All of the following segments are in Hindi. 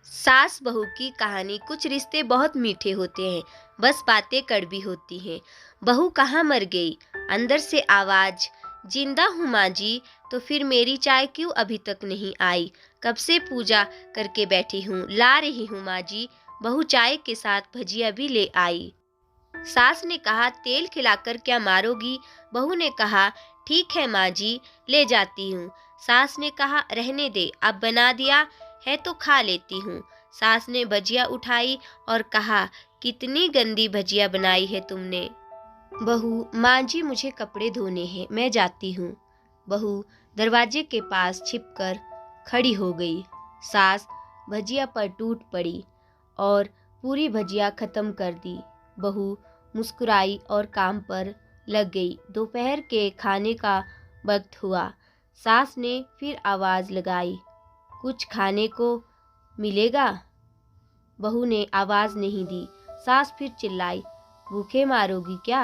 सास बहू की कहानी। कुछ रिश्ते बहुत मीठे होते हैं, बस बातें कड़वी होती हैं। बहू कहाँ मर गई? अंदर से आवाज, जिंदा हूँ माँ जी। तो फिर मेरी चाय क्यों अभी तक नहीं आई? कब से पूजा करके बैठी हूँ, ला रही हूँ माँ जी। बहू चाय के साथ भजिया भी ले आई। सास ने कहा, तेल खिलाकर क्या मारोगी? बहू ने कहा, ठीक है माँ जी, ले जाती हूँ। सास ने कहा, रहने दे, अब बना दिया है तो खा लेती हूँ। सास ने भजिया उठाई और कहा, कितनी गंदी भजिया बनाई है तुमने। बहू, माँ जी मुझे कपड़े धोने हैं, मैं जाती हूँ। बहू दरवाजे के पास छिपकर खड़ी हो गई। सास भजिया पर टूट पड़ी और पूरी भजिया खत्म कर दी। बहू मुस्कुराई और काम पर लग गई। दोपहर के खाने का वक्त हुआ। सास ने फिर आवाज लगाई, कुछ खाने को मिलेगा? बहू ने आवाज नहीं दी। सास फिर चिल्लाई, भूखे मारोगी क्या?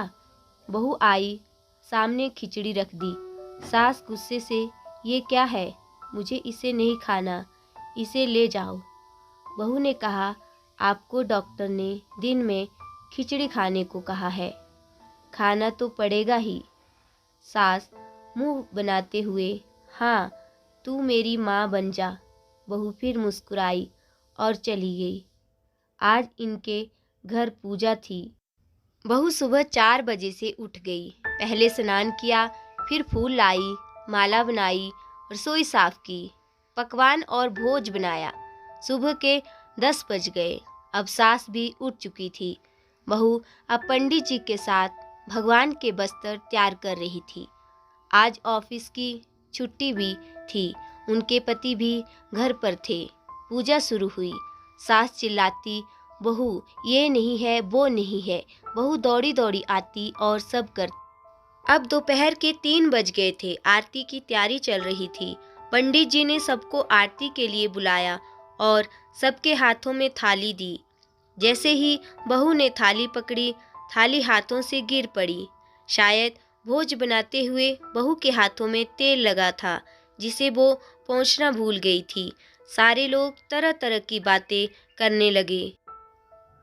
बहू आई, सामने खिचड़ी रख दी। सास गुस्से से, ये क्या है? मुझे इसे नहीं खाना, इसे ले जाओ। बहू ने कहा, आपको डॉक्टर ने दिन में खिचड़ी खाने को कहा है, खाना तो पड़ेगा ही। सास मुंह बनाते हुए, हाँ, तू मेरी माँ बन जा। बहू फिर मुस्कुराई और चली गई। आज इनके घर पूजा थी। बहू सुबह 4 बजे से उठ गई। पहले स्नान किया, फिर फूल लाई, माला बनाई, रसोई साफ की, पकवान और भोज बनाया। सुबह के 10 बज गए। अब सास भी उठ चुकी थी। बहू अब पंडित जी के साथ भगवान के बस्तर तैयार कर रही थी। आज ऑफिस की छुट्टी भी थी। उनके पति भी घर पर थे। पूजा शुरू हुई। सास चिल्लाती, बहू ये नहीं है, वो नहीं है। बहू दौड़ी दौड़ी आती और सब करती। अब दोपहर के 3 बज गए थे। आरती की तैयारी चल रही थी। पंडित जी ने सबको आरती के लिए बुलाया और सबके हाथों में थाली दी। जैसे ही बहू ने थाली पकड़ी, थाली हाथों से गिर पड़ी। शायद भोज बनाते हुए बहू के हाथों में तेल लगा था, जिसे वो पोंछना भूल गई थी। सारे लोग तरह तरह की बातें करने लगे।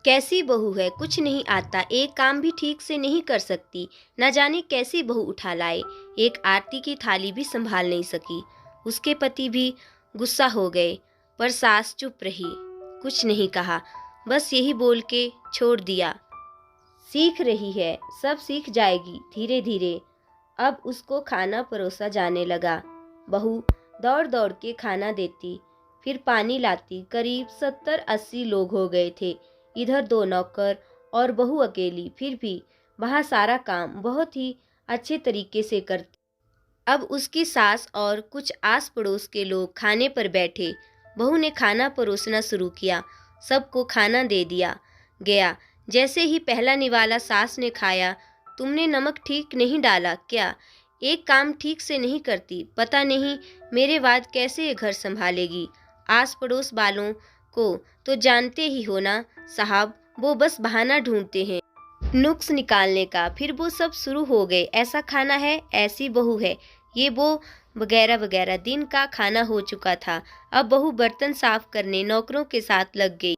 कैसी बहू है, कुछ नहीं आता, एक काम भी ठीक से नहीं कर सकती, न जाने कैसी बहू उठा लाए, एक आरती की थाली भी संभाल नहीं सकी। उसके पति भी गुस्सा हो गए, पर सास चुप रही, कुछ नहीं कहा, बस यही बोल के छोड़ दिया, सीख रही है, सब सीख जाएगी धीरे धीरे। अब उसको खाना परोसा जाने लगा। बहू दौड़ दौड़ के खाना देती, फिर पानी लाती। करीब 70-80 लोग हो गए थे। इधर 2 नौकर और बहू अकेली, फिर भी वहाँ सारा काम बहुत ही अच्छे तरीके से करती। अब उसकी सास और कुछ आस पड़ोस के लोग खाने पर बैठे। बहू ने खाना परोसना शुरू किया। सबको खाना दे दिया गया। जैसे ही पहला निवाला सास ने खाया, तुमने नमक ठीक नहीं डाला क्या? एक काम ठीक से नहीं करती, पता नहीं मेरे बाद कैसे ये घर संभालेगी। आस पड़ोस वालों को तो जानते ही हो ना साहब, वो बस बहाना ढूंढते हैं नुक्स निकालने का। फिर वो सब शुरू हो गए, ऐसा खाना है, ऐसी बहू है, ये वो वगैरह वगैरह। दिन का खाना हो चुका था। अब बहू बर्तन साफ करने नौकरों के साथ लग गई।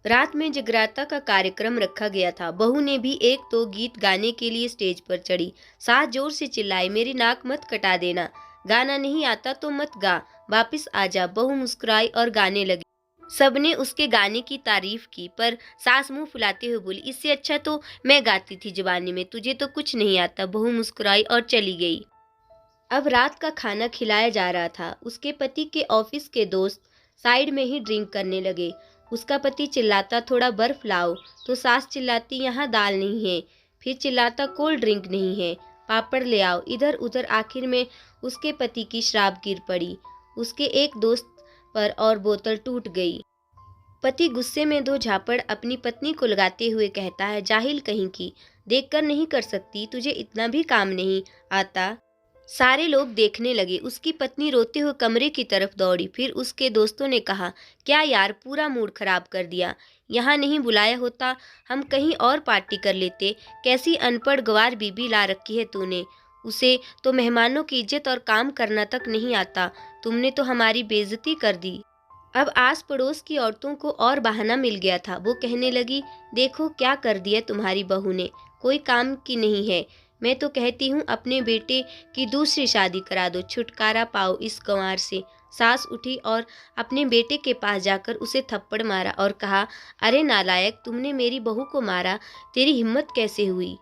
रात में जगराता का कार्यक्रम रखा गया था। बहू ने भी एक दो गीत गाने के लिए स्टेज पर चढ़ी। सास जोर से चिल्लाई, मेरी नाक मत कटा देना, गाना नहीं आता तो मत गा, वापस आ जा। बहू मुस्कुराई और गाने लगी। सबने उसके गाने की तारीफ की, पर सास मुंह फुलाते हुए बोली, इससे अच्छा तो मैं गाती थी जवानी में, तुझे तो कुछ नहीं आता। बहू मुस्कुराई और चली गई। अब रात का खाना खिलाया जा रहा था। उसके पति के ऑफिस के दोस्त साइड में ही ड्रिंक करने लगे। उसका पति चिल्लाता, थोड़ा बर्फ लाओ, तो सास चिल्लाती, यहाँ दाल नहीं है। फिर चिल्लाता, कोल्ड ड्रिंक नहीं है, पापड़ ले आओ। इधर उधर आखिर में उसके पति की शराब गिर पड़ी। उसके एक दोस्त पर और बोतल टूट गई। पति गुस्से में 2 झापड़ अपनी पत्नी को लगाते हुए कहता है, जाहिल कहीं की, देखकर नहीं कर सकती, तुझे इतना भी काम नहीं आता। सारे लोग देखने लगे। उसकी पत्नी रोते हुए कमरे की तरफ दौड़ी। फिर उसके दोस्तों ने कहा, क्या यार, पूरा मूड खराब कर दिया, यहाँ नहीं बुलाया होता, हम कहीं और पार्टी कर लेते। कैसी अनपढ़ गंवार बीबी ला रखी है तूने, उसे तो मेहमानों की इज्जत और काम करना तक नहीं आता, तुमने तो हमारी बेइज्जती कर दी। अब आस पड़ोस की औरतों को और बहाना मिल गया था। वो कहने लगी, देखो क्या कर दिया तुम्हारी बहू ने, कोई काम की नहीं है। मैं तो कहती हूँ अपने बेटे की दूसरी शादी करा दो, छुटकारा पाओ इस गंवार से। सास उठी और अपने बेटे के पास जाकर उसे थप्पड़ मारा और कहा, अरे नालायक, तुमने मेरी बहू को मारा, तेरी हिम्मत कैसे हुई?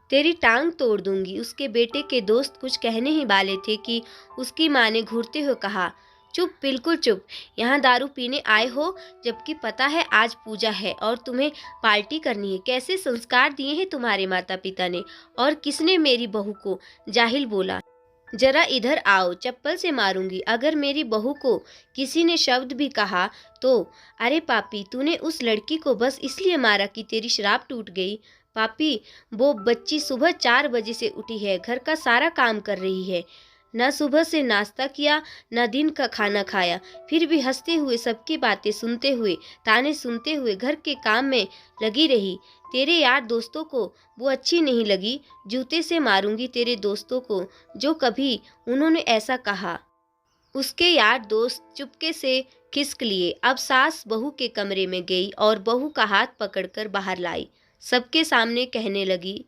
तेरी टांग तोड़ दूंगी। उसके बेटे के दोस्त कुछ कहने ही वाले थे कि उसकी माँ ने घूरते हुए कहा, चुप, बिल्कुल चुप। यहाँ दारू पीने आए हो, जबकि पता है आज पूजा है और तुम्हें पार्टी करनी है। कैसे संस्कार दिए हैं तुम्हारे माता पिता ने, और किसने मेरी बहू को जाहिल बोला? जरा इधर आओ, चप्पल से मारूंगी अगर मेरी बहू को किसी ने शब्द भी कहा तो। अरे पापी, तूने उस लड़की को बस इसलिए मारा कि तेरी शराब टूट गई? पापी, वो बच्ची सुबह 4 बजे से उठी है, घर का सारा काम कर रही है, न सुबह से नाश्ता किया न दिन का खाना खाया, फिर भी हंसते हुए, सबकी बातें सुनते हुए, ताने सुनते हुए घर के काम में लगी रही। तेरे यार दोस्तों को वो अच्छी नहीं लगी, जूते से मारूंगी तेरे दोस्तों को जो कभी उन्होंने ऐसा कहा। उसके यार दोस्त चुपके से खिसक लिए। अब सास बहू के कमरे में गई और बहू का हाथ पकड़कर बाहर लाई। सबके सामने कहने लगी,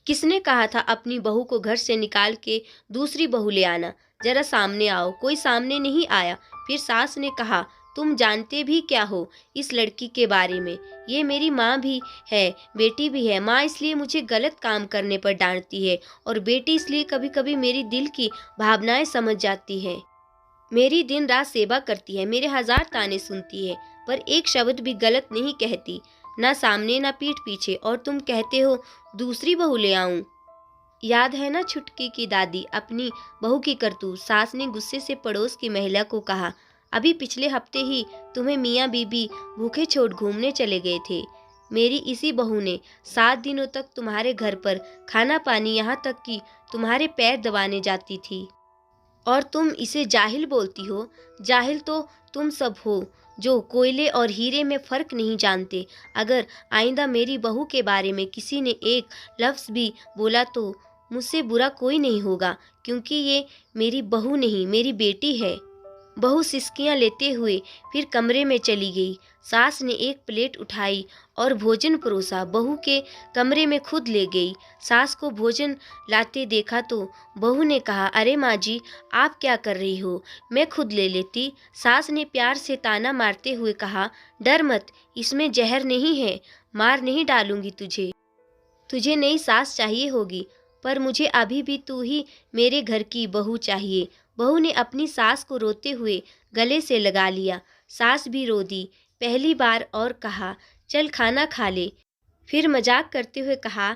किसने कहा था अपनी बहू को घर से निकाल के दूसरी बहू ले आना? जरा सामने आओ। कोई सामने नहीं आया। फिर सास ने कहा, तुम जानते भी क्या हो इस लड़की के बारे में? ये मेरी माँ भी है, बेटी भी है। माँ इसलिए मुझे गलत काम करने पर डांटती है और बेटी इसलिए कभी कभी मेरी दिल की भावनाएं समझ जाती है। मेरी दिन रात सेवा करती है, मेरे 1000 ताने सुनती है, पर एक शब्द भी गलत नहीं कहती, ना सामने ना पीठ पीछे। और तुम कहते हो दूसरी बहू ले आऊं? याद है ना छुटकी की दादी, अपनी बहू की करतूत? सास ने गुस्से से पड़ोस की महिला को कहा, अभी पिछले हफ्ते ही तुम्हें मियाँ बीबी भूखे छोड़ घूमने चले गए थे। मेरी इसी बहू ने 7 दिनों तक तुम्हारे घर पर खाना पानी, यहाँ तक कि तुम्हारे पैर दबाने जाती थी, और तुम इसे जाहिल बोलती हो? जाहिल तो तुम सब हो जो कोयले और हीरे में फर्क नहीं जानते। अगर आइंदा मेरी बहू के बारे में किसी ने एक लफ्ज़ भी बोला तो मुझसे बुरा कोई नहीं होगा, क्योंकि ये मेरी बहू नहीं, मेरी बेटी है। बहू सिसकियां लेते हुए फिर कमरे में चली गई। सास ने एक प्लेट उठाई और भोजन परोसा, बहू के कमरे में खुद ले गई। सास को भोजन लाते देखा तो बहू ने कहा, अरे माँ जी, आप क्या कर रही हो, मैं खुद ले लेती। सास ने प्यार से ताना मारते हुए कहा, डर मत, इसमें जहर नहीं है, मार नहीं डालूंगी तुझे। तुझे नई सास चाहिए होगी, पर मुझे अभी भी तू ही मेरे घर की बहू चाहिए। बहू ने अपनी सास को रोते हुए गले से लगा लिया। सास भी रो दी पहली बार और कहा, चल खाना खा ले। फिर मजाक करते हुए कहा,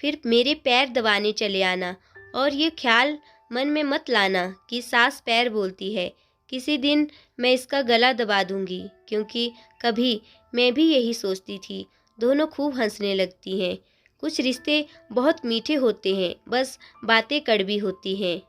फिर मेरे पैर दबाने चले आना, और ये ख्याल मन में मत लाना कि सास पैर बोलती है। किसी दिन मैं इसका गला दबा दूंगी, क्योंकि कभी मैं भी यही सोचती थी। दोनों खूब हंसने लगती हैं। कुछ रिश्ते बहुत मीठे होते हैं, बस बातें कड़वी होती हैं।